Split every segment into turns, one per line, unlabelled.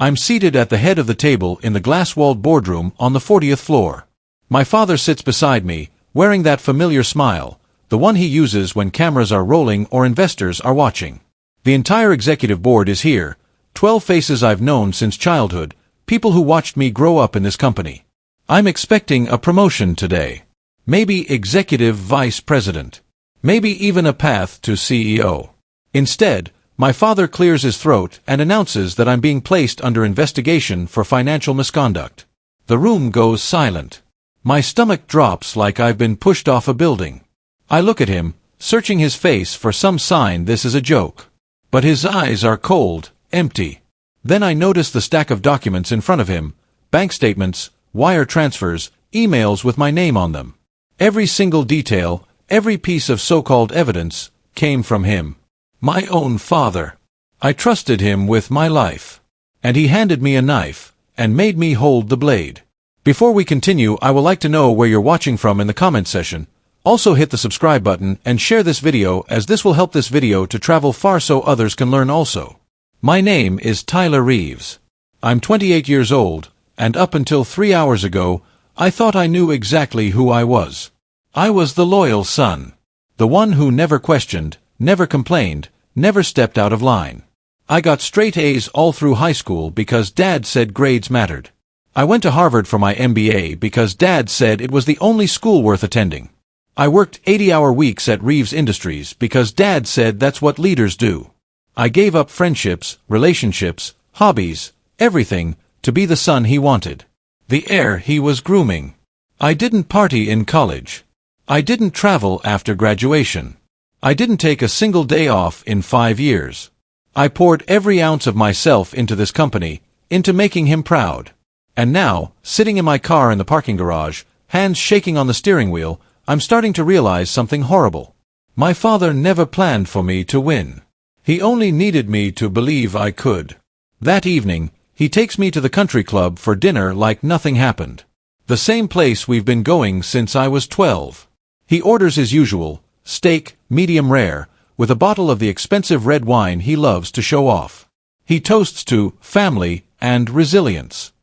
I'm seated at the head of the table in the glass-walled boardroom on the 40th floor. My father sits beside me, wearing that familiar smile, the one he uses when cameras are rolling or investors are watching. The entire executive board is here, 12 faces I've known since childhood, people who watched me grow up in this company. I'm expecting a promotion today. Maybe executive vice president. Maybe even a path to CEO. Instead, my father clears his throat and announces that I'm being placed under investigation for financial misconduct. The room goes silent. My stomach drops like I've been pushed off a building. I look at him, searching his face for some sign this is a joke. But his eyes are cold, empty. Then I notice the stack of documents in front of him, bank statements, wire transfers, emails with my name on them. Every single detail, every piece of so-called evidence, came from him. My own father. I trusted him with my life. And he handed me a knife, and made me hold the blade. Before we continue, I would like to know where you're watching from in the comment section. Also hit the subscribe button and share this video, as this will help this video to travel far so others can learn also. My name is Tyler Reeves. I'm 28 years old, and up until 3 hours ago, I thought I knew exactly who I was. I was the loyal son. The one who never questioned, never complained, never stepped out of line. I got straight A's all through high school because Dad said grades mattered. I went to Harvard for my MBA because Dad said it was the only school worth attending. I worked 80-hour weeks at Reeves Industries because Dad said that's what leaders do. I gave up friendships, relationships, hobbies, everything, to be the son he wanted. The heir he was grooming. I didn't party in college. I didn't travel after graduation. I didn't take a single day off in 5 years. I poured every ounce of myself into this company, into making him proud. And now, sitting in my car in the parking garage, hands shaking on the steering wheel, I'm starting to realize something horrible. My father never planned for me to win. He only needed me to believe I could. That evening, he takes me to the country club for dinner like nothing happened. The same place we've been going since I was 12. He orders his usual, steak, medium rare, with a bottle of the expensive red wine he loves to show off. He toasts to family and resilience.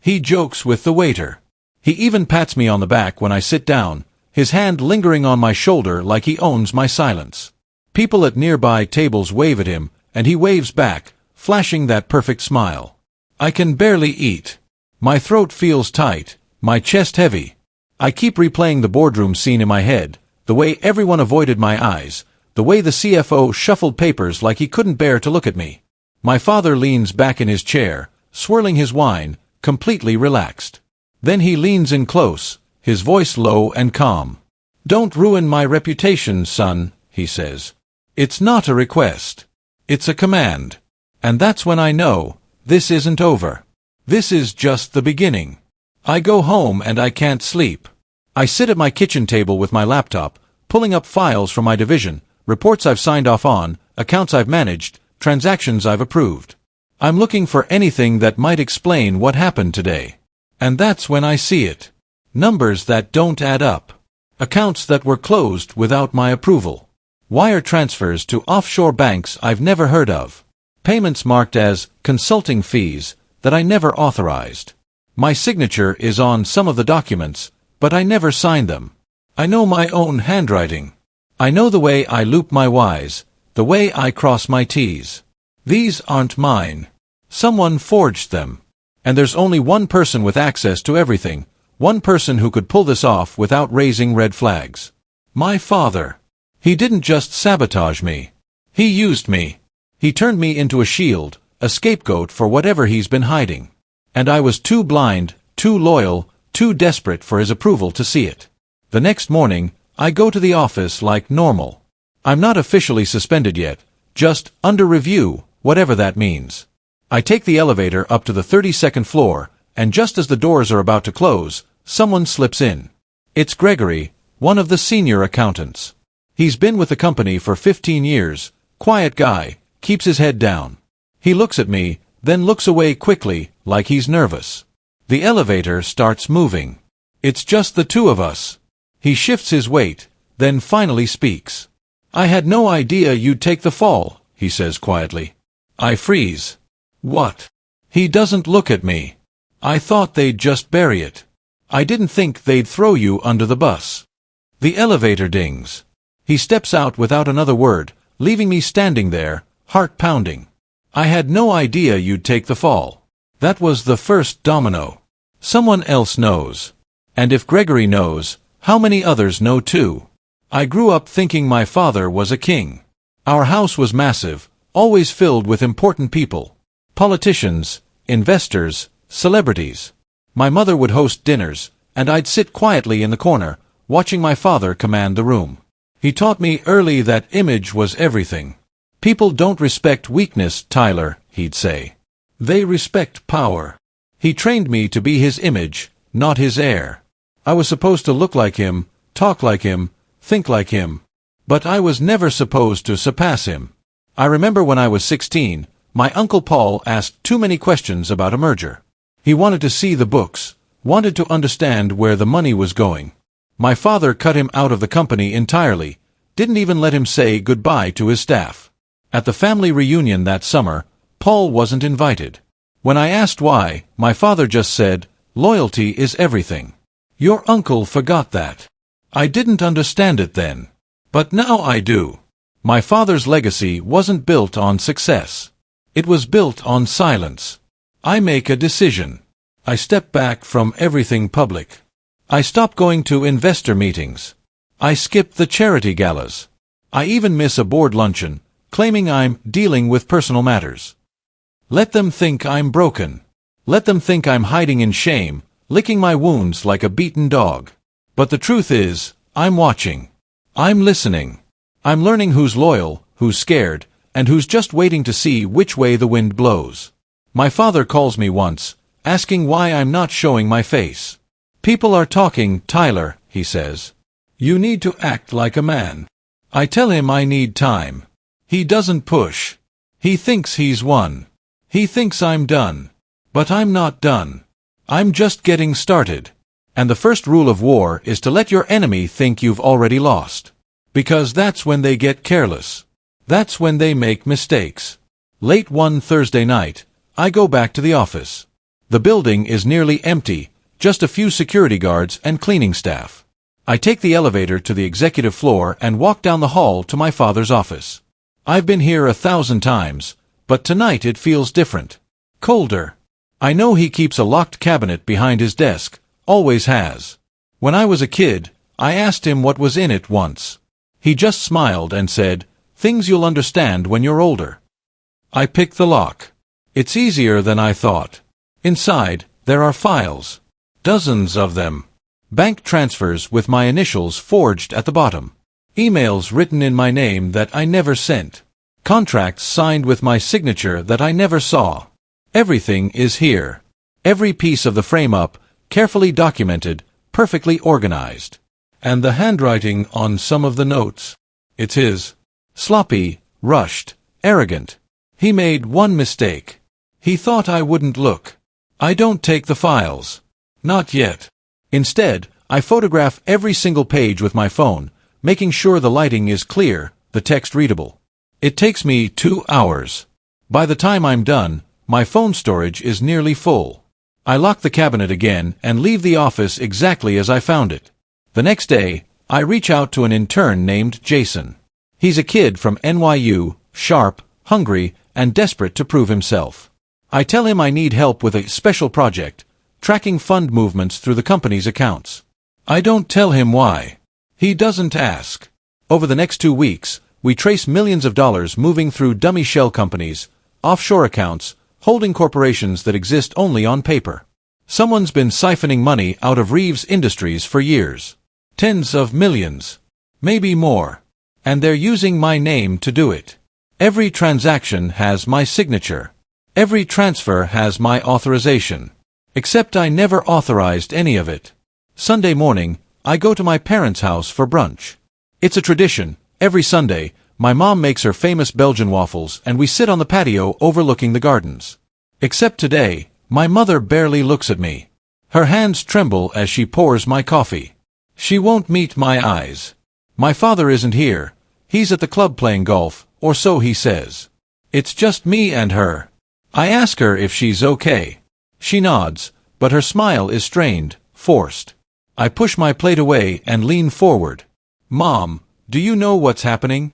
He jokes with the waiter. He even pats me on the back when I sit down, his hand lingering on my shoulder like he owns my silence. People at nearby tables wave at him, and he waves back, flashing that perfect smile. I can barely eat. My throat feels tight, my chest heavy. I keep replaying the boardroom scene in my head, the way everyone avoided my eyes, the way the CFO shuffled papers like he couldn't bear to look at me. My father leans back in his chair, swirling his wine, completely relaxed. Then he leans in close, his voice low and calm. "Don't ruin my reputation, son," he says. "It's not a request. It's a command." And that's when I know, this isn't over. This is just the beginning. I go home and I can't sleep. I sit at my kitchen table with my laptop, pulling up files from my division, reports I've signed off on, accounts I've managed, transactions I've approved. I'm looking for anything that might explain what happened today. And that's when I see it. Numbers that don't add up. Accounts that were closed without my approval. Wire transfers to offshore banks I've never heard of. Payments marked as consulting fees that I never authorized. My signature is on some of the documents, but I never signed them. I know my own handwriting. I know the way I loop my Y's, the way I cross my T's. These aren't mine. Someone forged them. And there's only one person with access to everything, one person who could pull this off without raising red flags. My father. He didn't just sabotage me. He used me. He turned me into a shield, a scapegoat for whatever he's been hiding. And I was too blind, too loyal, too desperate for his approval to see it. The next morning, I go to the office like normal. I'm not officially suspended yet, just under review, whatever that means. I take the elevator up to the 32nd floor, and just as the doors are about to close, someone slips in. It's Gregory, one of the senior accountants. He's been with the company for 15 years, quiet guy, keeps his head down. He looks at me, then looks away quickly, like he's nervous. The elevator starts moving. It's just the two of us. He shifts his weight, then finally speaks. "I had no idea you'd take the fall," he says quietly. I freeze. What? He doesn't look at me. I thought they'd just bury it. I didn't think they'd throw you under the bus. The elevator dings. He steps out without another word, leaving me standing there, heart pounding. I had no idea you'd take the fall. That was the first domino. Someone else knows. And if Gregory knows, how many others know too? I grew up thinking my father was a king. Our house was massive, always filled with important people. Politicians, investors, celebrities. My mother would host dinners, and I'd sit quietly in the corner, watching my father command the room. He taught me early that image was everything. People don't respect weakness, Tyler, he'd say. They respect power. He trained me to be his image, not his heir. I was supposed to look like him, talk like him, think like him. But I was never supposed to surpass him. I remember when I was 16, my Uncle Paul asked too many questions about a merger. He wanted to see the books, wanted to understand where the money was going. My father cut him out of the company entirely, didn't even let him say goodbye to his staff. At the family reunion that summer, Paul wasn't invited. When I asked why, my father just said, "Loyalty is everything." Your uncle forgot that. I didn't understand it then. But now I do. My father's legacy wasn't built on success. It was built on silence. I make a decision. I step back from everything public. I stop going to investor meetings. I skip the charity galas. I even miss a board luncheon, claiming I'm dealing with personal matters. Let them think I'm broken. Let them think I'm hiding in shame, licking my wounds like a beaten dog. But the truth is, I'm watching. I'm listening. I'm learning who's loyal, who's scared, and who's just waiting to see which way the wind blows. My father calls me once, asking why I'm not showing my face. People are talking, Tyler, he says. You need to act like a man. I tell him I need time. He doesn't push. He thinks he's won. He thinks I'm done. But I'm not done. I'm just getting started. And the first rule of war is to let your enemy think you've already lost. Because that's when they get careless. That's when they make mistakes. Late one Thursday night, I go back to the office. The building is nearly empty, just a few security guards and cleaning staff. I take the elevator to the executive floor and walk down the hall to my father's office. I've been here 1,000 times, but tonight it feels different. Colder. I know he keeps a locked cabinet behind his desk, always has. When I was a kid, I asked him what was in it once. He just smiled and said, "Things you'll understand when you're older." I pick the lock. It's easier than I thought. Inside, there are files. Dozens of them. Bank transfers with my initials forged at the bottom. Emails written in my name that I never sent. Contracts signed with my signature that I never saw. Everything is here. Every piece of the frame-up, carefully documented, perfectly organized. And the handwriting on some of the notes. It's his. Sloppy, rushed, arrogant. He made one mistake. He thought I wouldn't look. I don't take the files. Not yet. Instead, I photograph every single page with my phone, making sure the lighting is clear, the text readable. It takes me 2 hours. By the time I'm done, my phone storage is nearly full. I lock the cabinet again and leave the office exactly as I found it. The next day, I reach out to an intern named Jason. He's a kid from NYU, sharp, hungry, and desperate to prove himself. I tell him I need help with a special project, tracking fund movements through the company's accounts. I don't tell him why. He doesn't ask. Over the next 2 weeks, we trace millions of dollars moving through dummy shell companies, offshore accounts, holding corporations that exist only on paper. Someone's been siphoning money out of Reeves Industries for years. Tens of millions. Maybe more. And they're using my name to do it. Every transaction has my signature. Every transfer has my authorization. Except I never authorized any of it. Sunday morning, I go to my parents' house for brunch. It's a tradition. Every Sunday, my mom makes her famous Belgian waffles and we sit on the patio overlooking the gardens. Except today, my mother barely looks at me. Her hands tremble as she pours my coffee. She won't meet my eyes. My father isn't here. He's at the club playing golf, or so he says. It's just me and her. I ask her if she's okay. She nods, but her smile is strained, forced. I push my plate away and lean forward. Mom, do you know what's happening?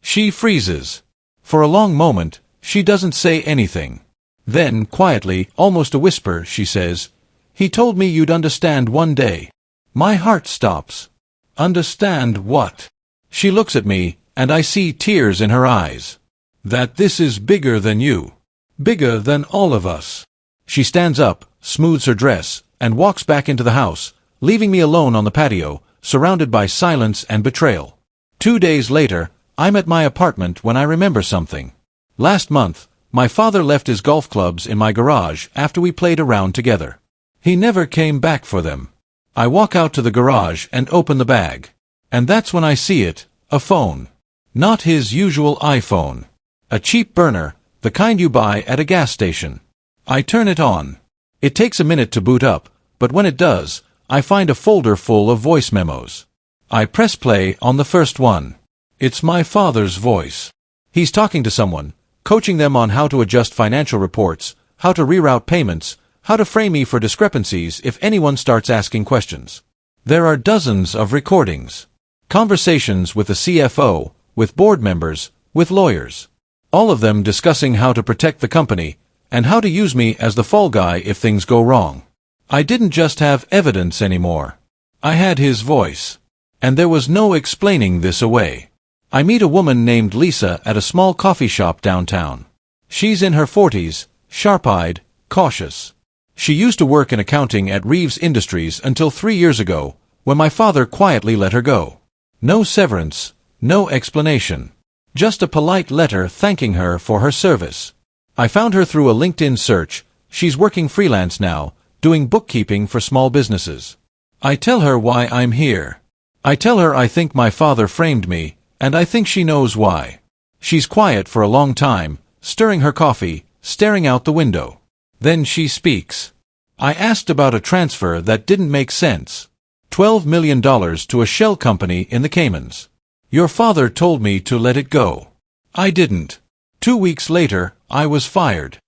She freezes. For a long moment, she doesn't say anything. Then, quietly, almost a whisper, she says, "He told me you'd understand one day." My heart stops. Understand what? She looks at me, and I see tears in her eyes. That this is bigger than you. Bigger than all of us. She stands up, smooths her dress, and walks back into the house, leaving me alone on the patio, surrounded by silence and betrayal. 2 days later, I'm at my apartment when I remember something. Last month, my father left his golf clubs in my garage after we played a round together. He never came back for them. I walk out to the garage and open the bag. And that's when I see it, a phone. Not his usual iPhone. A cheap burner, the kind you buy at a gas station. I turn it on. It takes a minute to boot up, but when it does, I find a folder full of voice memos. I press play on the first one. It's my father's voice. He's talking to someone, coaching them on how to adjust financial reports, how to reroute payments, how to frame me for discrepancies if anyone starts asking questions. There are dozens of recordings. Conversations with the CFO, with board members, with lawyers. All of them discussing how to protect the company, and how to use me as the fall guy if things go wrong. I didn't just have evidence anymore. I had his voice. And there was no explaining this away. I meet a woman named Lisa at a small coffee shop downtown. She's in her 40s, sharp-eyed, cautious. She used to work in accounting at Reeves Industries until 3 years ago, when my father quietly let her go. No severance, no explanation. Just a polite letter thanking her for her service. I found her through a LinkedIn search. She's working freelance now, doing bookkeeping for small businesses. I tell her why I'm here. I tell her I think my father framed me, and I think she knows why. She's quiet for a long time, stirring her coffee, staring out the window. Then she speaks. I asked about a transfer that didn't make sense. $12 million to a shell company in the Caymans. Your father told me to let it go. I didn't. 2 weeks later, I was fired.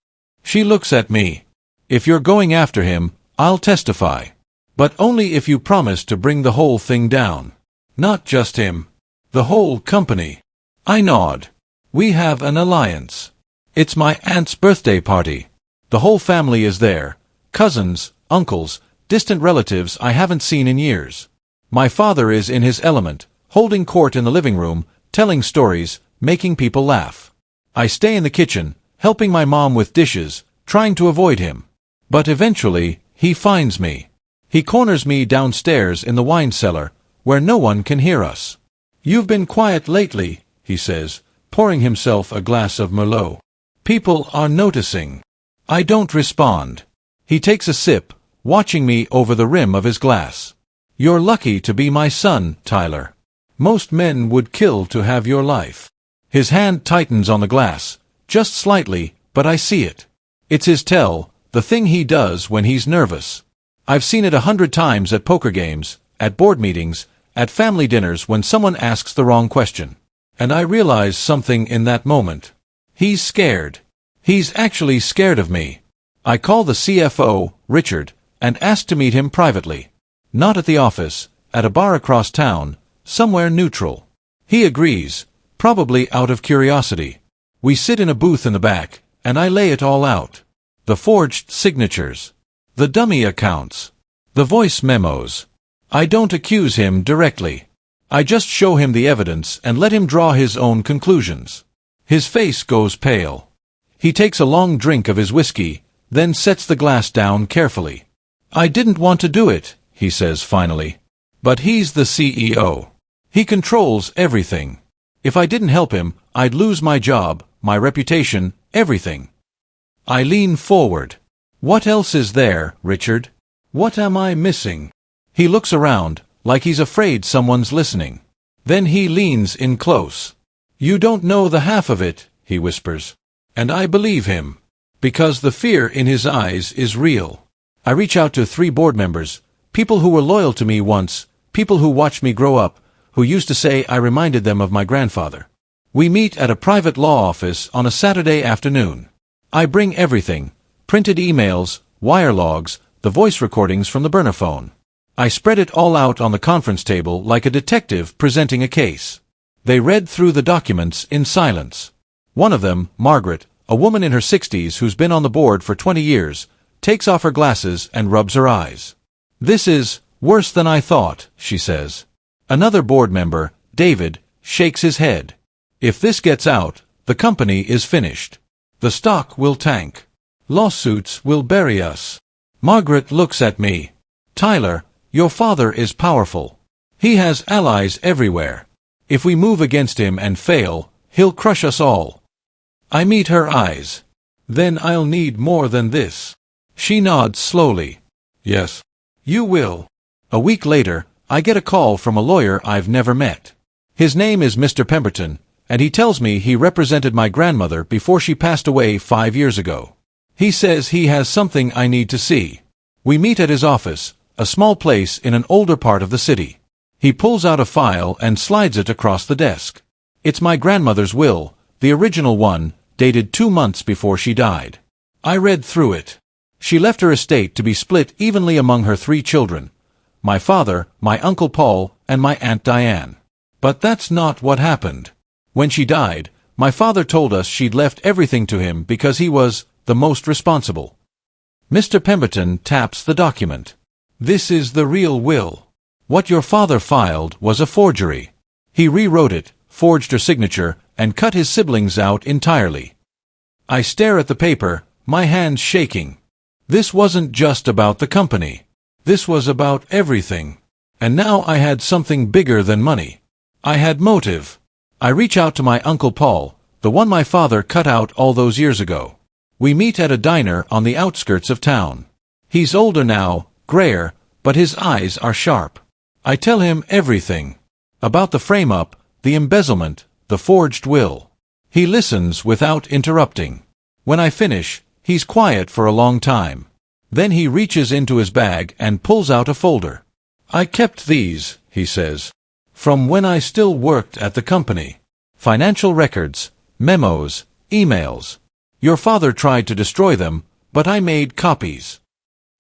She looks at me. If you're going after him, I'll testify. But only if you promise to bring the whole thing down. Not just him. The whole company. I nod. We have an alliance. It's my aunt's birthday party. The whole family is there. Cousins, uncles, distant relatives I haven't seen in years. My father is in his element, holding court in the living room, telling stories, making people laugh. I stay in the kitchen, helping my mom with dishes, trying to avoid him. But eventually, he finds me. He corners me downstairs in the wine cellar, where no one can hear us. You've been quiet lately, he says, pouring himself a glass of Merlot. People are noticing. I don't respond. He takes a sip, watching me over the rim of his glass. You're lucky to be my son, Tyler. Most men would kill to have your life. His hand tightens on the glass, just slightly, but I see it. It's his tell, the thing he does when he's nervous. I've seen it 100 times at poker games, at board meetings, at family dinners when someone asks the wrong question. And I realize something in that moment. He's scared. He's actually scared of me. I call the CFO, Richard, and ask to meet him privately. Not at the office, at a bar across town, somewhere neutral. He agrees, probably out of curiosity. We sit in a booth in the back, and I lay it all out. The forged signatures. The dummy accounts. The voice memos. I don't accuse him directly. I just show him the evidence and let him draw his own conclusions. His face goes pale. He takes a long drink of his whiskey, then sets the glass down carefully. I didn't want to do it, he says finally. But he's the CEO. He controls everything. If I didn't help him, I'd lose my job, my reputation, everything. I lean forward. What else is there, Richard? What am I missing? He looks around, like he's afraid someone's listening. Then he leans in close. You don't know the half of it, he whispers. And I believe him. Because the fear in his eyes is real. I reach out to 3 board members, people who were loyal to me once, people who watched me grow up, who used to say I reminded them of my grandfather. We meet at a private law office on a Saturday afternoon. I bring everything: printed emails, wire logs, the voice recordings from the burner phone. I spread it all out on the conference table like a detective presenting a case. They read through the documents in silence. One of them, Margaret, a woman in her 60s who's been on the board for 20 years, takes off her glasses and rubs her eyes. "This is worse than I thought," she says. Another board member, David, shakes his head. "If this gets out, the company is finished. The stock will tank. Lawsuits will bury us." Margaret looks at me. "Tyler, your father is powerful. He has allies everywhere. If we move against him and fail, he'll crush us all." I meet her eyes. "Then I'll need more than this." She nods slowly. "Yes, you will." A week later, I get a call from a lawyer I've never met. His name is Mr. Pemberton, and he tells me he represented my grandmother before she passed away 5 years ago. He says he has something I need to see. We meet at his office, a small place in an older part of the city. He pulls out a file and slides it across the desk. It's my grandmother's will, the original one, dated 2 months before she died. I read through it. She left her estate to be split evenly among her 3 children: my father, my Uncle Paul, and my Aunt Diane. But that's not what happened. When she died, my father told us she'd left everything to him because he was the most responsible. Mr. Pemberton taps the document. "This is the real will. What your father filed was a forgery. He rewrote it, forged her signature, and cut his siblings out entirely." I stare at the paper, my hands shaking. This wasn't just about the company. This was about everything. And now I had something bigger than money. I had motive. I reach out to my Uncle Paul, the one my father cut out all those years ago. We meet at a diner on the outskirts of town. He's older now, grayer, but his eyes are sharp. I tell him everything. About the frame-up, the embezzlement, the forged will. He listens without interrupting. When I finish, he's quiet for a long time. Then he reaches into his bag and pulls out a folder. "I kept these," he says, "from when I still worked at the company. Financial records, memos, emails. Your father tried to destroy them, but I made copies."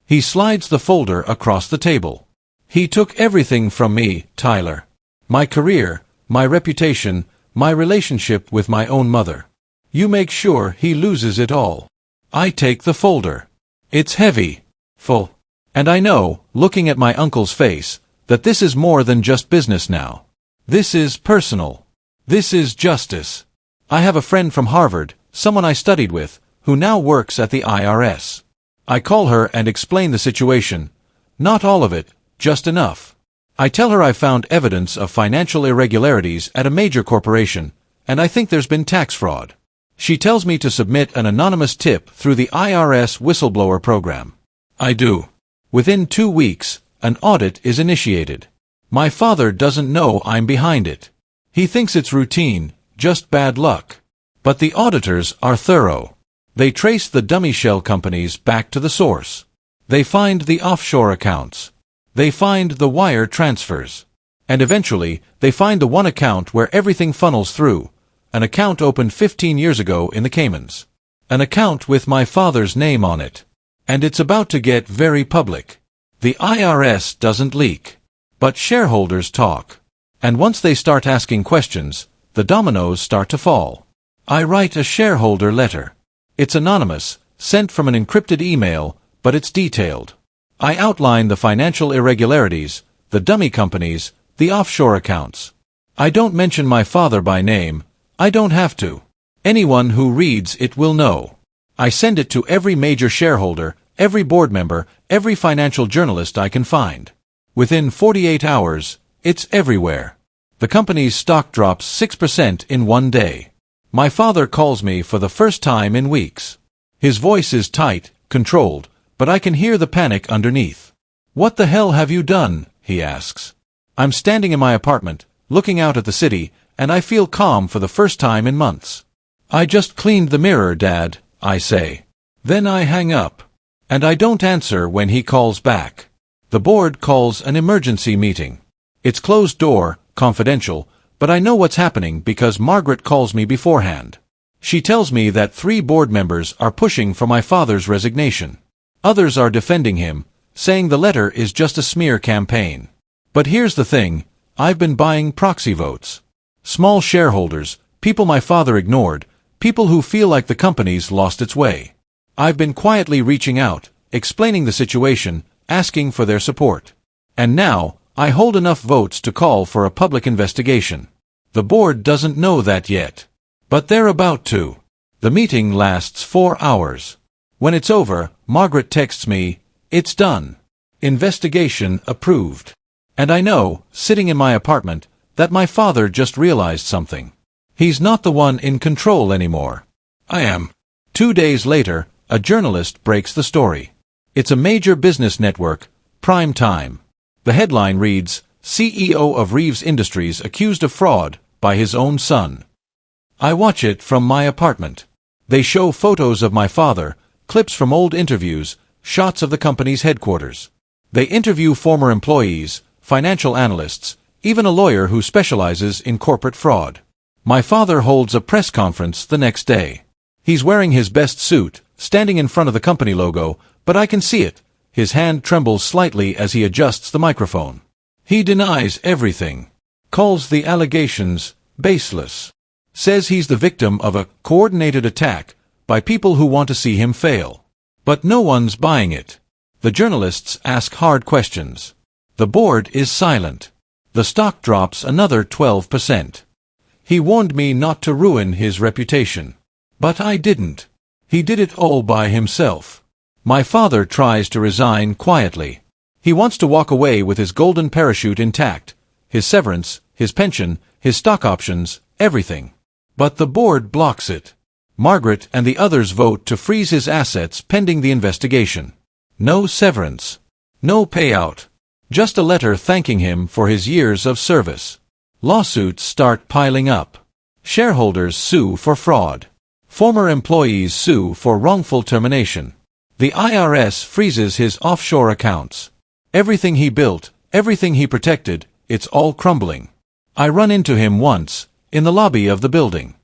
He slides the folder across the table. "He took everything from me, Tyler. My career, my reputation, my relationship with my own mother. You make sure he loses it all." I take the folder. It's heavy, full. And I know, looking at my uncle's face, that this is more than just business now. This is personal. This is justice. I have a friend from Harvard, someone I studied with, who now works at the IRS. I call her and explain the situation. Not all of it, just enough. I tell her I found evidence of financial irregularities at a major corporation, and I think there's been tax fraud. She tells me to submit an anonymous tip through the IRS whistleblower program. I do. Within 2 weeks, an audit is initiated. My father doesn't know I'm behind it. He thinks it's routine, just bad luck. But the auditors are thorough. They trace the dummy shell companies back to the source. They find the offshore accounts. They find the wire transfers. And eventually, they find the one account where everything funnels through. An account opened 15 years ago in the Caymans. An account with my father's name on it. And it's about to get very public. The IRS doesn't leak. But shareholders talk. And once they start asking questions, the dominoes start to fall. I write a shareholder letter. It's anonymous, sent from an encrypted email, but it's detailed. I outline the financial irregularities, the dummy companies, the offshore accounts. I don't mention my father by name. I don't have to. Anyone who reads it will know. I send it to every major shareholder, every board member, every financial journalist I can find. Within 48 hours, it's everywhere. The company's stock drops 6% in one day. My father calls me for the first time in weeks. His voice is tight, controlled, but I can hear the panic underneath. "What the hell have you done?" he asks. I'm standing in my apartment, looking out at the city, and I feel calm for the first time in months. "I just cleaned the mirror, Dad," I say. Then I hang up. And I don't answer when he calls back. The board calls an emergency meeting. It's closed door, confidential, but I know what's happening because Margaret calls me beforehand. She tells me that 3 board members are pushing for my father's resignation. Others are defending him, saying the letter is just a smear campaign. But here's the thing, I've been buying proxy votes. Small shareholders, people my father ignored, people who feel like the company's lost its way. I've been quietly reaching out, explaining the situation, asking for their support. And now, I hold enough votes to call for a public investigation. The board doesn't know that yet. But they're about to. The meeting lasts 4 hours. When it's over, Margaret texts me, "It's done. Investigation approved." And I know, sitting in my apartment, that my father just realized something. He's not the one in control anymore. I am. 2 days later, a journalist breaks the story. It's a major business network, prime time. The headline reads, "CEO of Reeves Industries accused of fraud by his own son." I watch it from my apartment. They show photos of my father, clips from old interviews, shots of the company's headquarters. They interview former employees, financial analysts, even a lawyer who specializes in corporate fraud. My father holds a press conference the next day. He's wearing his best suit, standing in front of the company logo, but I can see it. His hand trembles slightly as he adjusts the microphone. He denies everything, calls the allegations baseless, says he's the victim of a coordinated attack by people who want to see him fail. But no one's buying it. The journalists ask hard questions. The board is silent. The stock drops another 12%. He warned me not to ruin his reputation. But I didn't. He did it all by himself. My father tries to resign quietly. He wants to walk away with his golden parachute intact, his severance, his pension, his stock options, everything. But the board blocks it. Margaret and the others vote to freeze his assets pending the investigation. No severance. No payout. Just a letter thanking him for his years of service. Lawsuits start piling up. Shareholders sue for fraud. Former employees sue for wrongful termination. The IRS freezes his offshore accounts. Everything he built, everything he protected, it's all crumbling. I run into him once, in the lobby of the building.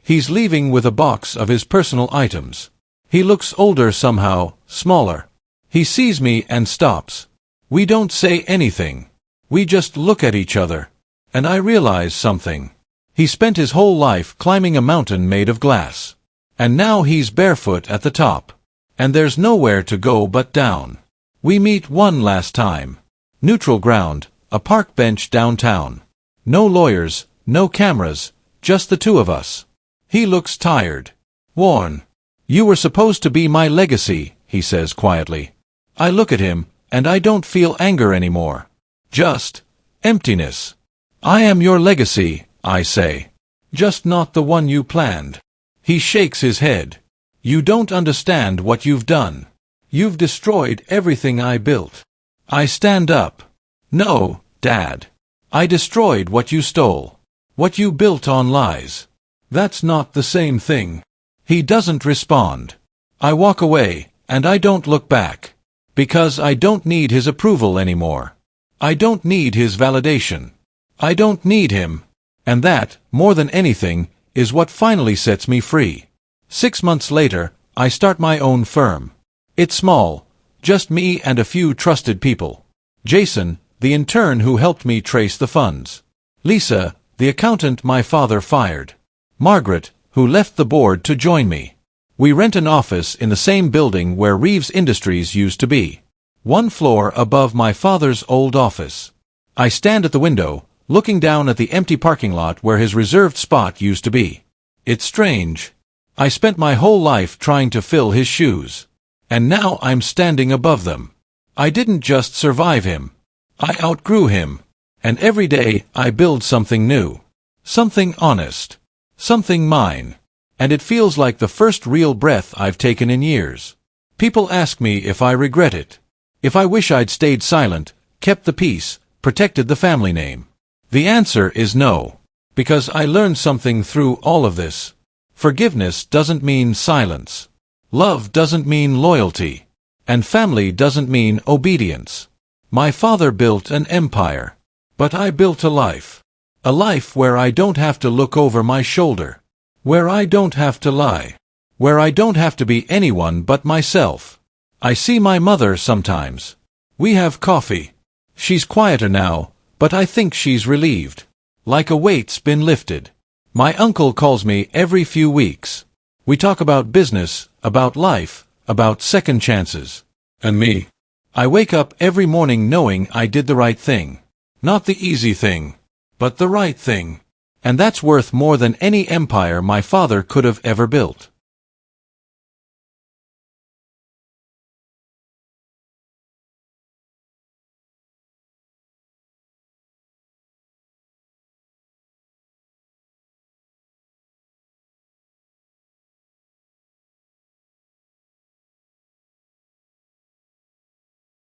He's leaving with a box of his personal items. He looks older somehow, smaller. He sees me and stops. We don't say anything. We just look at each other. And I realize something. He spent his whole life climbing a mountain made of glass. And now he's barefoot at the top. And there's nowhere to go but down. We meet one last time. Neutral ground, a park bench downtown. No lawyers, no cameras, just the two of us. He looks tired. Worn. "You were supposed to be my legacy," he says quietly. I look at him, and I don't feel anger anymore. Just emptiness. "I am your legacy," I say. "Just not the one you planned." He shakes his head. "You don't understand what you've done. You've destroyed everything I built." I stand up. "No, Dad. I destroyed what you stole. What you built on lies. That's not the same thing." He doesn't respond. I walk away, and I don't look back. Because I don't need his approval anymore. I don't need his validation. I don't need him. And that, more than anything, is what finally sets me free. 6 months later, I start my own firm. It's small, just me and a few trusted people. Jason, the intern who helped me trace the funds. Lisa, the accountant my father fired. Margaret, who left the board to join me. We rent an office in the same building where Reeves Industries used to be. 1 floor above my father's old office. I stand at the window, looking down at the empty parking lot where his reserved spot used to be. It's strange. I spent my whole life trying to fill his shoes. And now I'm standing above them. I didn't just survive him. I outgrew him. And every day I build something new. Something honest. Something mine. And it feels like the first real breath I've taken in years. People ask me if I regret it. If I wish I'd stayed silent, kept the peace, protected the family name. The answer is no. Because I learned something through all of this. Forgiveness doesn't mean silence. Love doesn't mean loyalty. And family doesn't mean obedience. My father built an empire. But I built a life. A life where I don't have to look over my shoulder. Where I don't have to lie. Where I don't have to be anyone but myself. I see my mother sometimes. We have coffee. She's quieter now, but I think she's relieved. Like a weight's been lifted. My uncle calls me every few weeks. We talk about business, about life, about second chances. And me. I wake up every morning knowing I did the right thing. Not the easy thing, but the right thing. And that's worth more than any empire my father could have ever built.